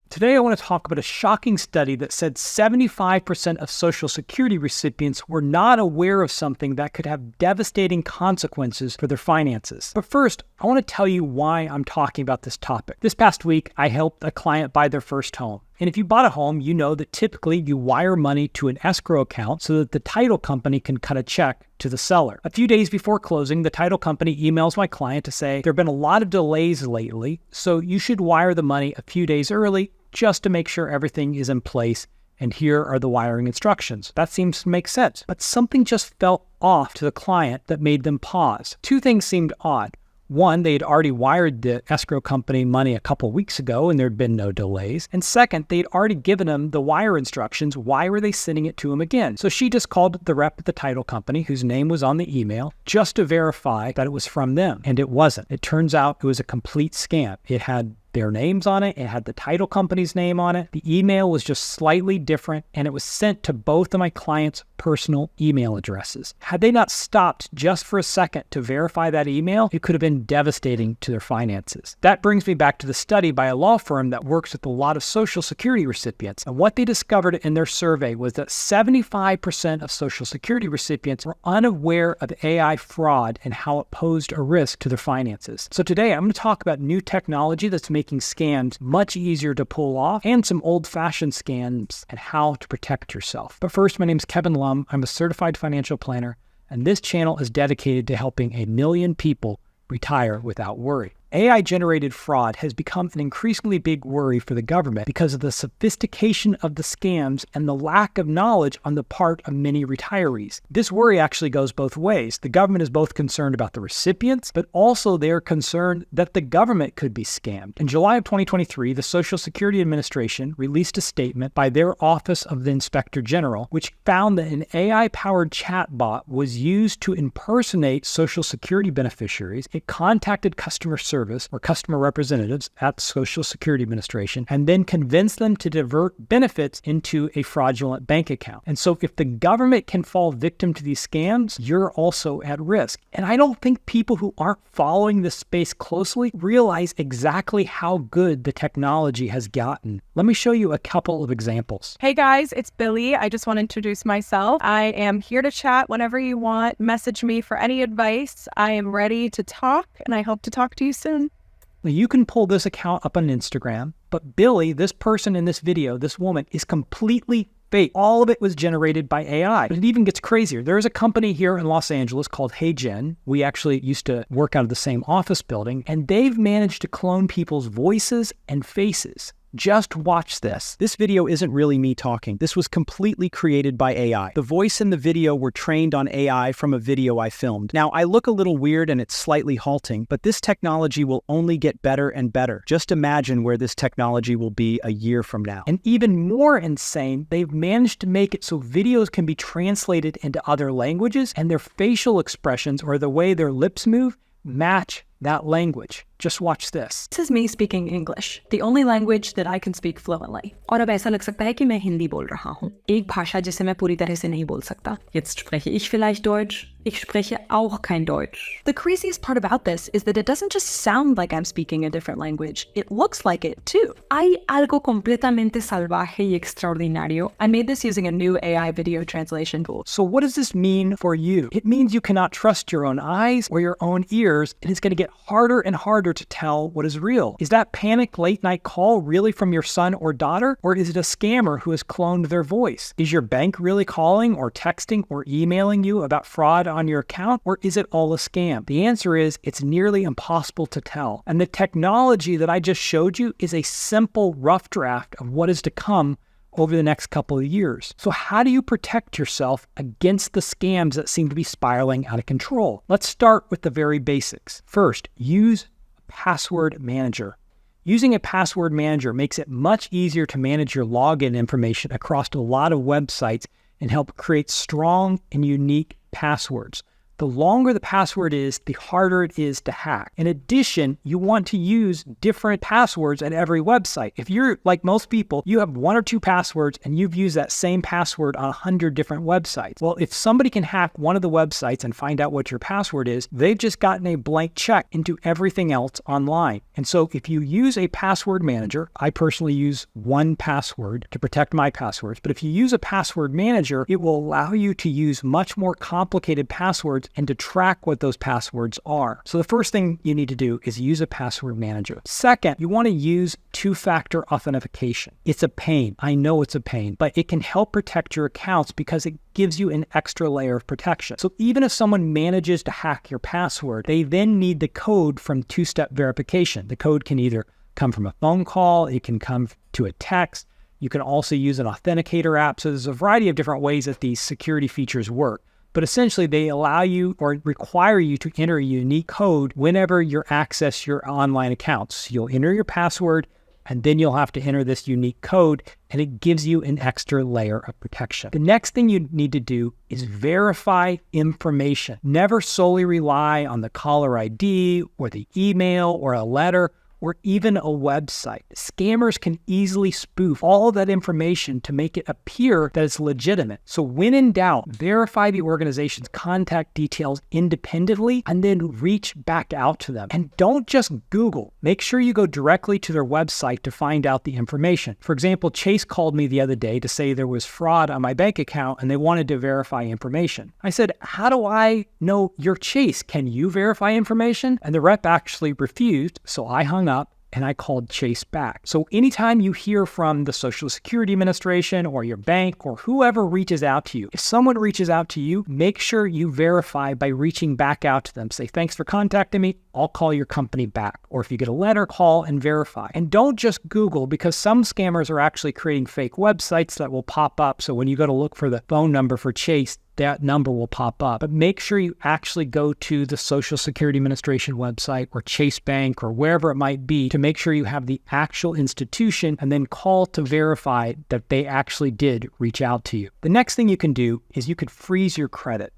Today, I want to talk about a shocking study that said 75% of Social Security recipients were not aware of something that could have devastating consequences for their finances. But first, I want to tell you why I'm talking about this topic. This past week, I helped a client buy their first home. And if you bought a home, you know that typically you wire money to an escrow account so that the title company can cut a check to the seller. A few days before closing, the title company emails my client to say there have been a lot of delays lately, so you should wire the money a few days early just to make sure everything is in place, and here are the wiring instructions. That seems to make sense, but something just felt off to the client that made them pause. Two things seemed odd. One, they had already wired the escrow company money a couple weeks ago and there had been no delays. And second, they'd already given them the wire instructions. Why were they sending it to him again? So she just called the rep at the title company, whose name was on the email, just to verify that it was from them. And it wasn't. It turns out it was a complete scam. It had their names on it. It had the title company's name on it. The email was just slightly different, and it was sent to both of my clients' personal email addresses. Had they not stopped just for a second to verify that email, it could have been devastating to their finances. That brings me back to the study by a law firm that works with a lot of Social Security recipients. And what they discovered in their survey was that 75% of Social Security recipients were unaware of AI fraud and how it posed a risk to their finances. So today, I'm going to talk about new technology that's making scams much easier to pull off, and some old-fashioned scams and how to protect yourself. But first, my name is Kevin Lum. I'm a certified financial planner, and this channel is dedicated to helping 1 million people retire without worry. AI-generated fraud has become an increasingly big worry for the government because of the sophistication of the scams and the lack of knowledge on the part of many retirees. This worry actually goes both ways. The government is both concerned about the recipients, but also they're concerned that the government could be scammed. In July of 2023, the Social Security Administration released a statement by their Office of the Inspector General, which found that an AI-powered chatbot was used to impersonate Social Security beneficiaries. It contacted customer service or customer representatives at the Social Security Administration and then convince them to divert benefits into a fraudulent bank account. And so if the government can fall victim to these scams, you're also at risk. And I don't think people who aren't following this space closely realize exactly how good the technology has gotten. Let me show you a couple of examples. Hey guys, it's Billy. I just want to introduce myself. I am here to chat whenever you want. Message me for any advice. I am ready to talk, and I hope to talk to you soon. Now, you can pull this account up on Instagram, but Billy, this person in this video, this woman, is completely fake. All of it was generated by AI. But it even gets crazier. There's a company here in Los Angeles called Hey Jen. We actually used to work out of the same office building, and they've managed to clone people's voices and faces. Just watch this. This video isn't really me talking. This was completely created by AI. The voice and the video were trained on AI from a video I filmed. Now, I look a little weird and it's slightly halting, but this technology will only get better and better. Just imagine where this technology will be a year from now. And even more insane, they've managed to make it so videos can be translated into other languages and their facial expressions or the way their lips move match that language. Just watch this. This is me speaking English, the only language that I can speak fluently. और अब ऐसा लग सकता है कि मैं हिंदी बोल रहा हूँ, एक भाषा जिसे मैं पूरी तरह से नहीं बोल सकता. Jetzt spreche ich vielleicht Deutsch. Ich spreche auch kein Deutsch. The craziest part about this is that it doesn't just sound like I'm speaking a different language. It looks like it too. Hay algo completamente salvaje y extraordinario. I made this using a new AI video translation tool. So what does this mean for you? It means you cannot trust your own eyes or your own ears, and it's going to get harder and harder to tell what is real. Is that panicked late night call really from your son or daughter? Or is it a scammer who has cloned their voice? Is your bank really calling or texting or emailing you about fraud on your account? Or is it all a scam? The answer is it's nearly impossible to tell. And the technology that I just showed you is a simple rough draft of what is to come over the next couple of years. So how do you protect yourself against the scams that seem to be spiraling out of control? Let's start with the very basics. First, use a password manager. Using a password manager makes it much easier to manage your login information across a lot of websites and help create strong and unique passwords. The longer the password is, the harder it is to hack. In addition, you want to use different passwords at every website. If you're like most people, you have 1 or 2 passwords and you've used that same password on 100 different websites. Well, if somebody can hack one of the websites and find out what your password is, they've just gotten a blank check into everything else online. And so if you use a password manager, I personally use 1Password to protect my passwords, but if you use a password manager, it will allow you to use much more complicated passwords and to track what those passwords are. So the first thing you need to do is use a password manager. Second, you want to use two-factor authentication. It's a pain. I know it's a pain, but it can help protect your accounts because it gives you an extra layer of protection. So even if someone manages to hack your password, they then need the code from two-step verification. The code can either come from a phone call, it can come to a text. You can also use an authenticator app. So there's a variety of different ways that these security features work. But essentially, they allow you or require you to enter a unique code whenever you access your online accounts. You'll enter your password, and then you'll have to enter this unique code, and it gives you an extra layer of protection. The next thing you need to do is verify information. Never solely rely on the caller ID or the email or a letter or even a website. Scammers can easily spoof all that information to make it appear that it's legitimate. So when in doubt, verify the organization's contact details independently and then reach back out to them. And don't just Google. Make sure you go directly to their website to find out the information. For example, Chase called me the other day to say there was fraud on my bank account and they wanted to verify information. I said, how do I know you're Chase? Can you verify information? And the rep actually refused, so I hung up and I called Chase back. So anytime you hear from the Social Security Administration or your bank or whoever reaches out to you, if someone reaches out to you, make sure you verify by reaching back out to them. Say, thanks for contacting me. I'll call your company back. Or if you get a letter, call and verify. And don't just Google, because some scammers are actually creating fake websites that will pop up. So when you go to look for the phone number for Chase, that number will pop up. But make sure you actually go to the Social Security Administration website or Chase Bank or wherever it might be to make sure you have the actual institution and then call to verify that they actually did reach out to you. The next thing you can do is you could freeze your credit.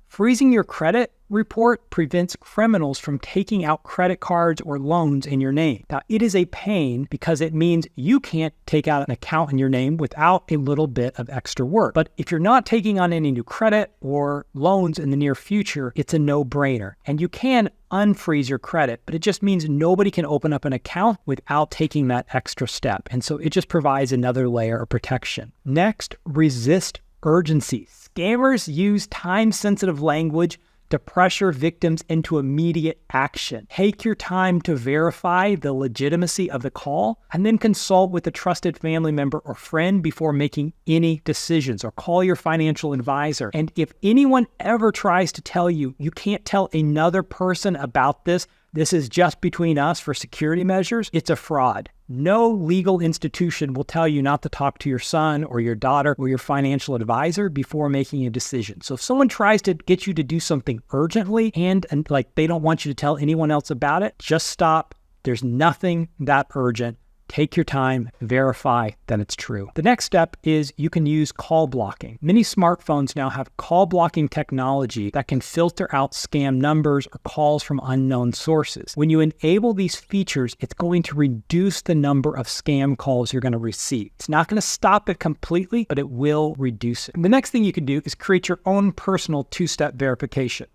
Freezing your credit report prevents criminals from taking out credit cards or loans in your name. Now, it is a pain because it means you can't take out an account in your name without a little bit of extra work. But if you're not taking on any new credit or loans in the near future, it's a no-brainer. And you can unfreeze your credit, but it just means nobody can open up an account without taking that extra step. And so it just provides another layer of protection. Next, resist urgency. Scammers use time-sensitive language to pressure victims into immediate action. Take your time to verify the legitimacy of the call and then consult with a trusted family member or friend before making any decisions, or call your financial advisor. And if anyone ever tries to tell you you can't tell another person about this is just between us for security measures, it's a fraud. No legal institution will tell you not to talk to your son or your daughter or your financial advisor before making a decision. So if someone tries to get you to do something urgently and like they don't want you to tell anyone else about it, just stop. There's nothing that urgent. Take your time, verify that it's true. The next step is you can use call blocking. Many smartphones now have call blocking technology that can filter out scam numbers or calls from unknown sources. When you enable these features, it's going to reduce the number of scam calls you're going to receive. It's not going to stop it completely, but it will reduce it. And the next thing you can do is create your own personal two-step verification.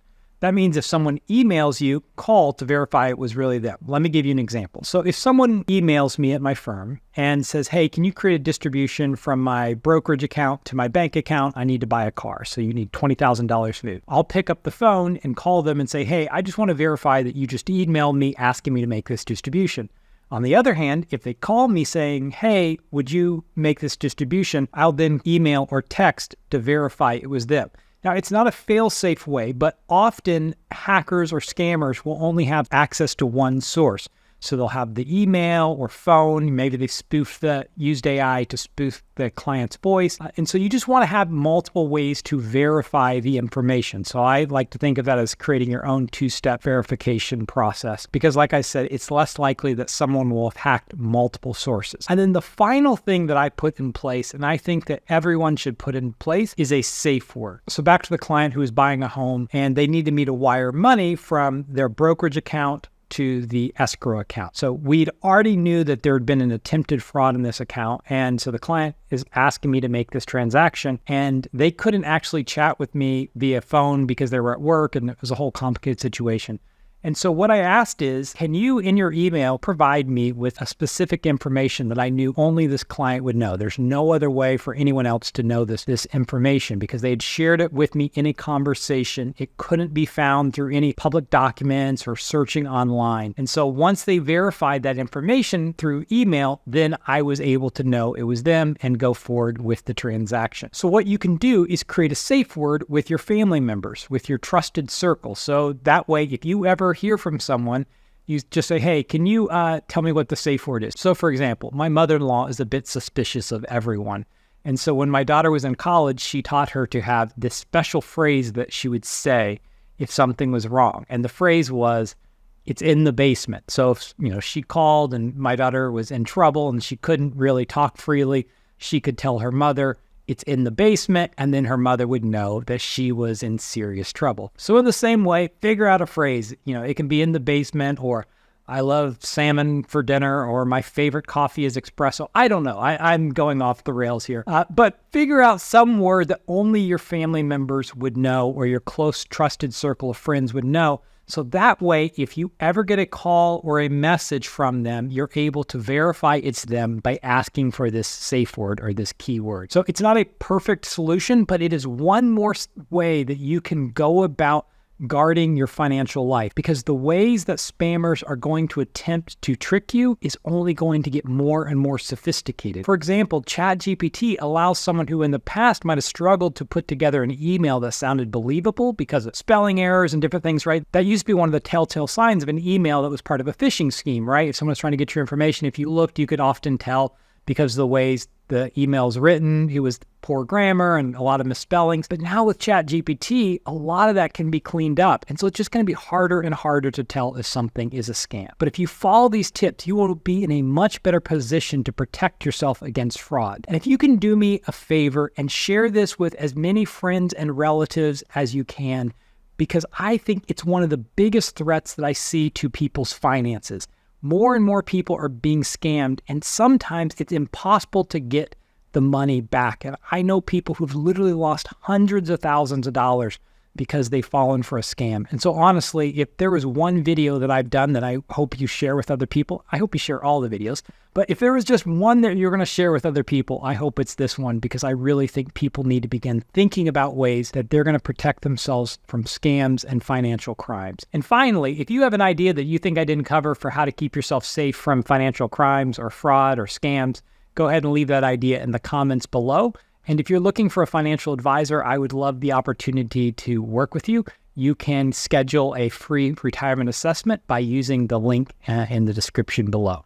That means if someone emails you, call to verify it was really them. Let me give you an example. So if someone emails me at my firm and says, hey, can you create a distribution from my brokerage account to my bank account? I need to buy a car. So you need $20,000 moved. I'll pick up the phone and call them and say, hey, I just want to verify that you just emailed me asking me to make this distribution. On the other hand, if they call me saying, hey, would you make this distribution? I'll then email or text to verify it was them. Now, it's not a fail-safe way, but often hackers or scammers will only have access to one source. So they'll have the email or phone. Maybe they used AI to spoof the client's voice. And so you just want to have multiple ways to verify the information. So I like to think of that as creating your own two-step verification process, because like I said, it's less likely that someone will have hacked multiple sources. And then the final thing that I put in place, and I think that everyone should put in place, is a safe word. So back to the client who is buying a home and they needed me to wire money from their brokerage account to the escrow account. So we'd already knew that there had been an attempted fraud in this account. And so the client is asking me to make this transaction, and they couldn't actually chat with me via phone because they were at work, and it was a whole complicated situation. And so what I asked is, can you in your email provide me with a specific information that I knew only this client would know? There's no other way for anyone else to know this information, because they had shared it with me in a conversation. It couldn't be found through any public documents or searching online. And so once they verified that information through email, then I was able to know it was them and go forward with the transaction. So what you can do is create a safe word with your family members, with your trusted circle. So that way, if you ever hear from someone, you just say, hey, can you tell me what the safe word is? So for example, my mother-in-law is a bit suspicious of everyone. And so when my daughter was in college, she taught her to have this special phrase that she would say if something was wrong. And the phrase was, it's in the basement. So if she called and my daughter was in trouble and she couldn't really talk freely, she could tell her mother, it's in the basement, and then her mother would know that she was in serious trouble. So in the same way, figure out a phrase. It can be in the basement, or I love salmon for dinner, or my favorite coffee is espresso. I don't know. I'm going off the rails here. But figure out some word that only your family members would know, or your close, trusted circle of friends would know. So that way, if you ever get a call or a message from them, you're able to verify it's them by asking for this safe word or this keyword. So it's not a perfect solution, but it is one more way that you can go about guarding your financial life, because the ways that spammers are going to attempt to trick you is only going to get more and more sophisticated. For example, ChatGPT allows someone who in the past might have struggled to put together an email that sounded believable because of spelling errors and different things, right? That used to be one of the telltale signs of an email that was part of a phishing scheme, right? If someone's trying to get your information, if you looked, you could often tell because of the ways the email's written, it was poor grammar and a lot of misspellings. But now with ChatGPT, a lot of that can be cleaned up. And so it's just going to be harder and harder to tell if something is a scam. But if you follow these tips, you will be in a much better position to protect yourself against fraud. And if you can do me a favor and share this with as many friends and relatives as you can, because I think it's one of the biggest threats that I see to people's finances. More and more people are being scammed, and sometimes it's impossible to get the money back. And I know people who've literally lost hundreds of thousands of dollars because they've fallen for a scam. And so honestly, if there was one video that I've done that I hope you share with other people, I hope you share all the videos, but if there was just one that you're going to share with other people, I hope it's this one, because I really think people need to begin thinking about ways that they're going to protect themselves from scams and financial crimes. And finally, if you have an idea that you think I didn't cover for how to keep yourself safe from financial crimes or fraud or scams, go ahead and leave that idea in the comments below. And if you're looking for a financial advisor, I would love the opportunity to work with you. You can schedule a free retirement assessment by using the link in the description below.